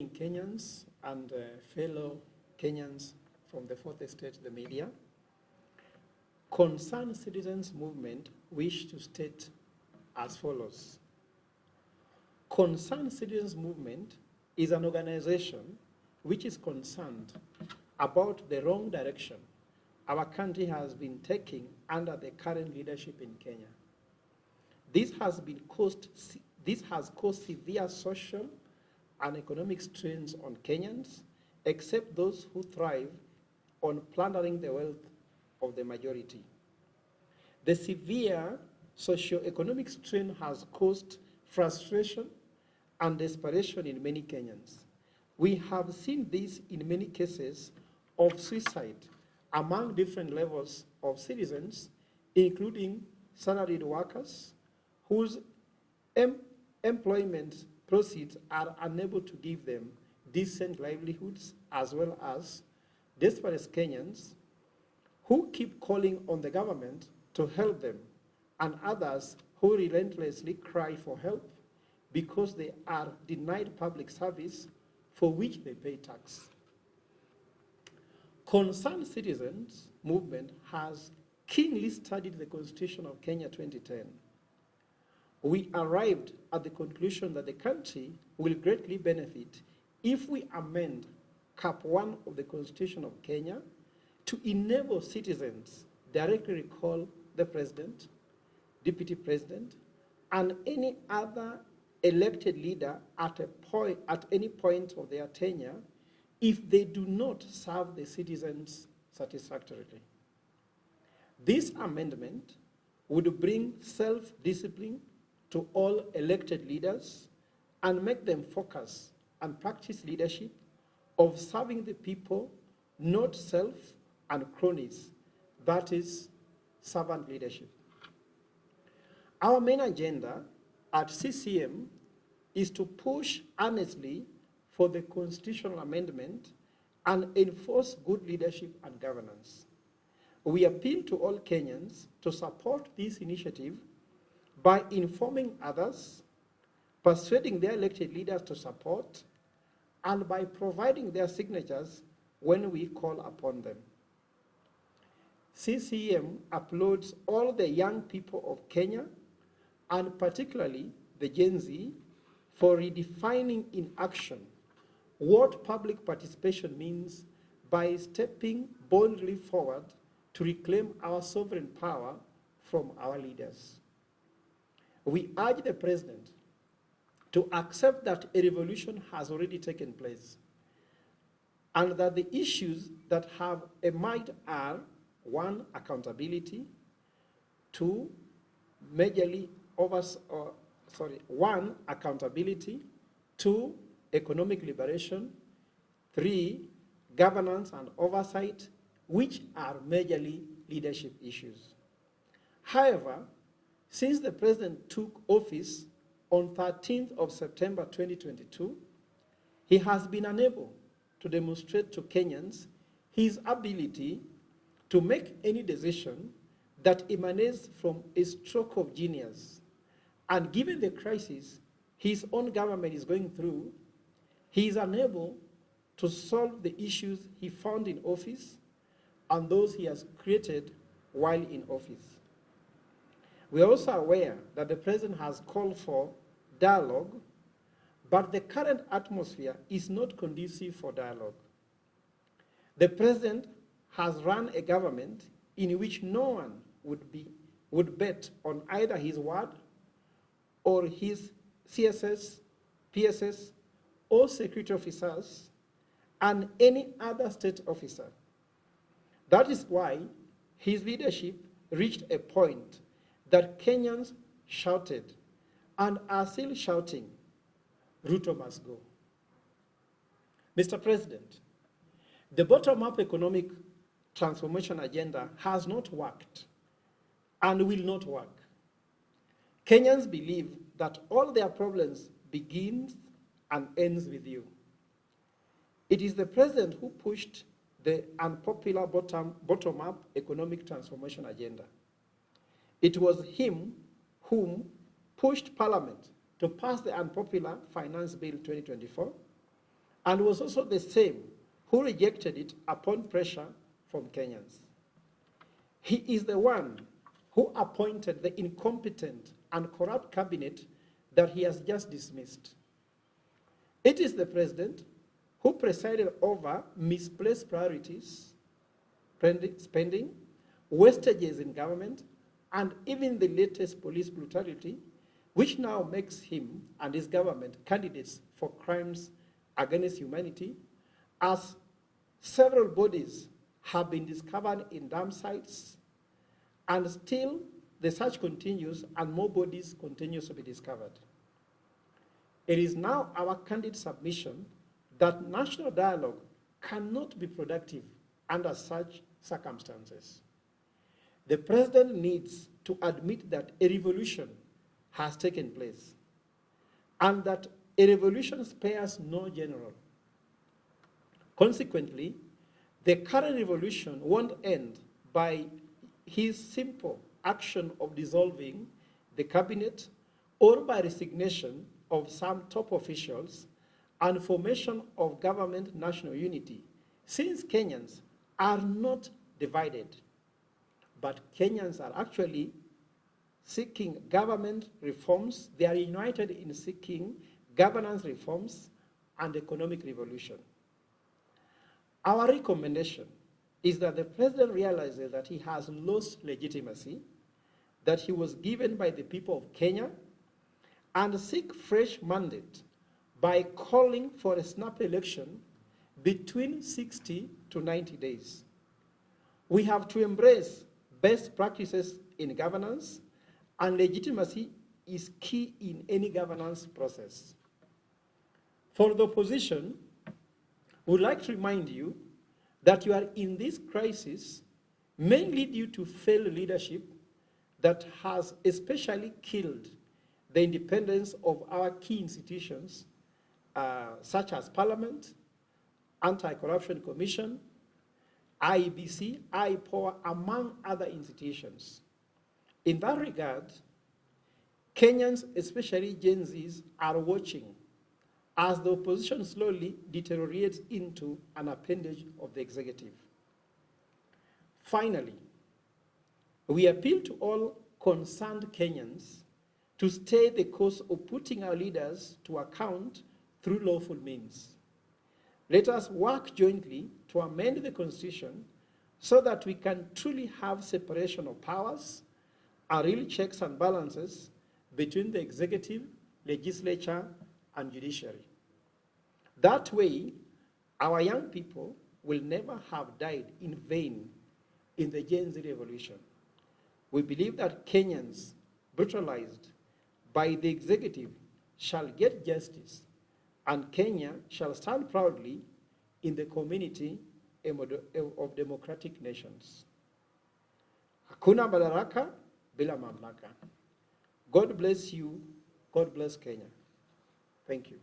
Kenyans and fellow Kenyans from the fourth estate, the media. Concerned Citizens Movement wish to state as follows. Concerned Citizens Movement is an organization which is concerned about the wrong direction our country has been taking under the current leadership in Kenya. This has caused severe social and economic strains on Kenyans, except those who thrive on plundering the wealth of the majority. The severe socio-economic strain has caused frustration and desperation in many Kenyans. We have seen this in many cases of suicide among different levels of citizens, including salaried workers whose employment proceeds are unable to give them decent livelihoods, as well as desperate Kenyans who keep calling on the government to help them, and others who relentlessly cry for help because they are denied public service for which they pay tax. Concerned Citizens Movement has keenly studied the Constitution of Kenya 2010. We arrived at the conclusion that the country will greatly benefit if we amend Cap 1 of the Constitution of Kenya to enable citizens directly recall the president, deputy president, and any other elected leader at any point of their tenure if they do not serve the citizens satisfactorily. This amendment would bring self-discipline to all elected leaders and make them focus and practice leadership of serving the people, not self and cronies, that is, servant leadership. Our main agenda at CCM is to push earnestly for the constitutional amendment and enforce good leadership and governance. We appeal to all Kenyans to support this initiative by informing others, persuading their elected leaders to support, and by providing their signatures when we call upon them. CCM applauds all the young people of Kenya, and particularly the Gen Z, for redefining in action what public participation means by stepping boldly forward to reclaim our sovereign power from our leaders. We urge the President to accept that a revolution has already taken place and that the issues that have emerged are: 1, accountability; 2, accountability; 2, economic liberation; 3, governance and oversight, which are majorly leadership issues. However, since the President took office on 13th of September 2022, he has been unable to demonstrate to Kenyans his ability to make any decision that emanates from a stroke of genius. And given the crisis his own government is going through, he is unable to solve the issues he found in office and those he has created while in office. We are also aware that the President has called for dialogue, but the current atmosphere is not conducive for dialogue. The President has run a government in which no one would bet on either his word or his CSS, PSS, or security officers and any other state officer. That is why his leadership reached a point that Kenyans shouted and are still shouting, "Ruto must go." Mr. President, the bottom-up economic transformation agenda has not worked and will not work. Kenyans believe that all their problems begins and ends with you. It is the President who pushed the unpopular bottom-up economic transformation agenda. It was him whom pushed Parliament to pass the unpopular Finance Bill 2024 and was also the same who rejected it upon pressure from Kenyans. He is the one who appointed the incompetent and corrupt cabinet that he has just dismissed. It is the president who presided over misplaced priorities, spending, wastages in government, and even the latest police brutality, which now makes him and his government candidates for crimes against humanity, as several bodies have been discovered in dam sites, and still the search continues and more bodies continue to be discovered. It is now our candid submission that national dialogue cannot be productive under such circumstances. The president needs to admit that a revolution has taken place and that a revolution spares no general. Consequently, the current revolution won't end by his simple action of dissolving the cabinet or by resignation of some top officials and formation of government national unity, since Kenyans are not divided, but Kenyans are actually seeking government reforms. They are united in seeking governance reforms and economic revolution. Our recommendation is that the president realizes that he has lost legitimacy that he was given by the people of Kenya and seek fresh mandate by calling for a snap election between 60 to 90 days. We have to embrace best practices in governance, and legitimacy is key in any governance process. For the opposition, we would like to remind you that you are in this crisis mainly due to failed leadership that has especially killed the independence of our key institutions, such as Parliament, Anti-Corruption Commission, IEBC, IPOA, among other institutions. In that regard, Kenyans, especially Gen Zs, are watching as the opposition slowly deteriorates into an appendage of the executive. Finally, we appeal to all concerned Kenyans to stay the course of putting our leaders to account through lawful means. Let us work jointly to amend the Constitution so that we can truly have separation of powers and real checks and balances between the executive, legislature, and judiciary. That way, our young people will never have died in vain in the Gen Z revolution. We believe that Kenyans brutalized by the executive shall get justice, and Kenya shall stand proudly in the community of democratic nations. Hakuna madaraka bila mamlaka. God bless you. God bless Kenya. Thank you.